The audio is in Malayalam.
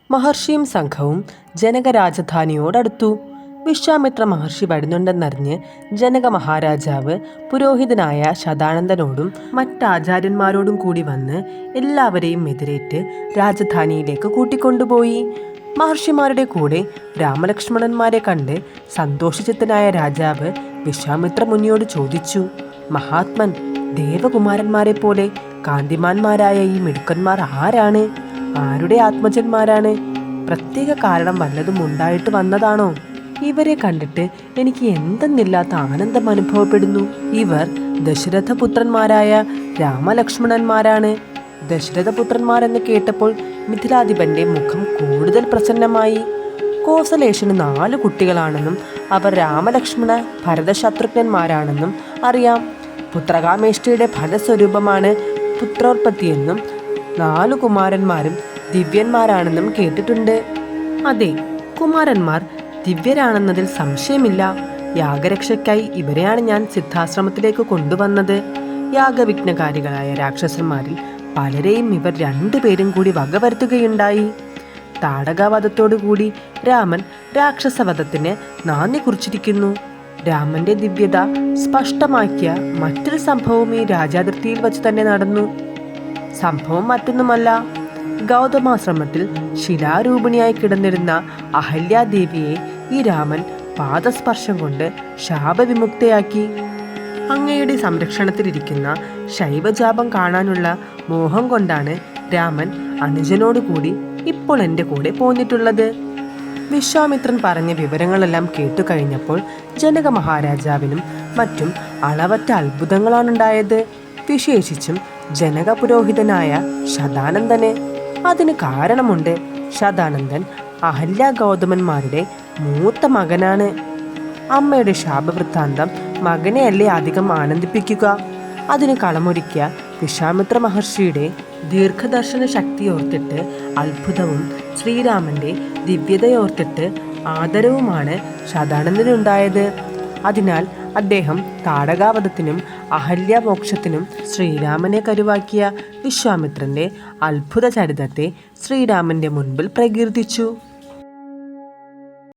മഹർഷിയും സംഘവും ജനക രാജധാനിയോടടുത്തു. വിശ്വാമിത്ര മഹർഷി വരുന്നുണ്ടെന്നറിഞ്ഞ് ജനക മഹാരാജാവ് പുരോഹിതനായ ശതാനന്ദനോടും മറ്റാചാര്യന്മാരോടും കൂടി വന്ന് എല്ലാവരെയും എതിരേറ്റ് രാജധാനിയിലേക്ക് കൂട്ടിക്കൊണ്ടുപോയി. മഹർഷിമാരുടെ കൂടെ രാമലക്ഷ്മണന്മാരെ കണ്ട് സന്തോഷചിത്തനായ രാജാവ് വിശ്വാമിത്ര മുനിയോട് ചോദിച്ചു: മഹാത്മൻ, ദേവകുമാരന്മാരെ പോലെ കാന്തിമാന്മാരായ ഈ മിടുക്കന്മാർ ആരാണ്? ആരുടെ ആത്മജന്മാരാണ്? പ്രത്യേക കാരണം വല്ലതും ഉണ്ടായിട്ട് വന്നതാണോ? ഇവരെ കണ്ടിട്ട് എനിക്ക് എന്തെന്നില്ലാത്ത ആനന്ദം അനുഭവപ്പെടുന്നു. ഇവർ ദശരഥപുത്രന്മാരായ രാമലക്ഷ്മണന്മാരാണ്. ദശരഥപുത്രന്മാരെന്ന് കേട്ടപ്പോൾ മിഥിലാധിപന്റെ മുഖം കൂടുതൽ പ്രസന്നമായി. കോസലേഷന് 4 കുട്ടികളാണെന്നും അവർ രാമലക്ഷ്മണ ഭരതശത്രുഘ്നന്മാരാണെന്നും അറിയാം. പുത്രകാമേഷ്ടിയുടെ ഫലസ്വരൂപമാണ് പുത്രോത്പത്തിയെന്നും 4 കുമാരന്മാരും ദിവ്യന്മാരാണെന്നും കേട്ടിട്ടുണ്ട്. അതെ, കുമാരന്മാർ ദിവ്യരാണെന്നതിൽ സംശയമില്ല. യാഗരക്ഷയ്ക്കായി ഇവരെയാണ് ഞാൻ സിദ്ധാശ്രമത്തിലേക്ക് കൊണ്ടുവന്നത്. യാഗവിഘ്നകാരികളായ രാക്ഷസന്മാരിൽ പലരെയും ഇവർ 2 പേരും കൂടി വകവരുത്തുകയുണ്ടായി. താടകാവധത്തോടുകൂടി രാമൻ രാക്ഷസവധത്തിന് നാന്ദി കുറിച്ചിരിക്കുന്നു. രാമന്റെ ദിവ്യത സ്പഷ്ടമാക്കിയ മറ്റൊരു സംഭവം ഈ രാജാതിർത്തിയിൽ വച്ച് തന്നെ നടന്നു. സംഭവം മറ്റൊന്നുമല്ല, ഗൗതമാശ്രമത്തിൽ ശിലാരൂപിണിയായി കിടന്നിരുന്ന അഹല്യാദേവിയെ ഈ രാമൻ പാദസ്പർശം കൊണ്ട് ശാപവിമുക്തയാക്കി. അങ്ങയുടെ സംരക്ഷണത്തിലിരിക്കുന്ന ശൈവജാപം കാണാനുള്ള മോഹം കൊണ്ടാണ് രാമൻ അനുജനോടുകൂടി ഇപ്പോൾ എൻ്റെ കൂടെ പോന്നിട്ടുള്ളത്. വിശ്വാമിത്രൻ പറഞ്ഞ വിവരങ്ങളെല്ലാം കേട്ടുകഴിഞ്ഞപ്പോൾ ജനക മഹാരാജാവിനും മറ്റും അളവറ്റ അത്ഭുതങ്ങളാണുണ്ടായത്. വിശേഷിച്ചും ജനക പുരോഹിതനായ ശതാനന്ദന്. അതിന് കാരണമുണ്ട്. ശതാനന്ദൻ അഹല്യ ഗൗതമന്മാരുടെ മൂത്ത മകനാണ്. അമ്മയുടെ ശാപവൃത്താന്തം മകനെയല്ലേ അധികം ആനന്ദിപ്പിക്കുക. അതിന് കളമൊരുക്കിയ വിശ്വാമിത്ര മഹർഷിയുടെ ദീർഘദർശന ശക്തിയോർത്തിട്ട് അത്ഭുതവും ശ്രീരാമന്റെ ദിവ്യതയോർത്തിട്ട് ആദരവുമാണ് ശതാനന്ദനുണ്ടായത്. അതിനാൽ അദ്ദേഹം താടകാവധത്തിനും അഹല്യമോക്ഷത്തിനും ശ്രീരാമനെ കരുവാക്കിയ വിശ്വാമിത്രന്റെ അത്ഭുത ചരിതത്തെ ശ്രീരാമന്റെ മുൻപിൽ പ്രകീർത്തിച്ചു.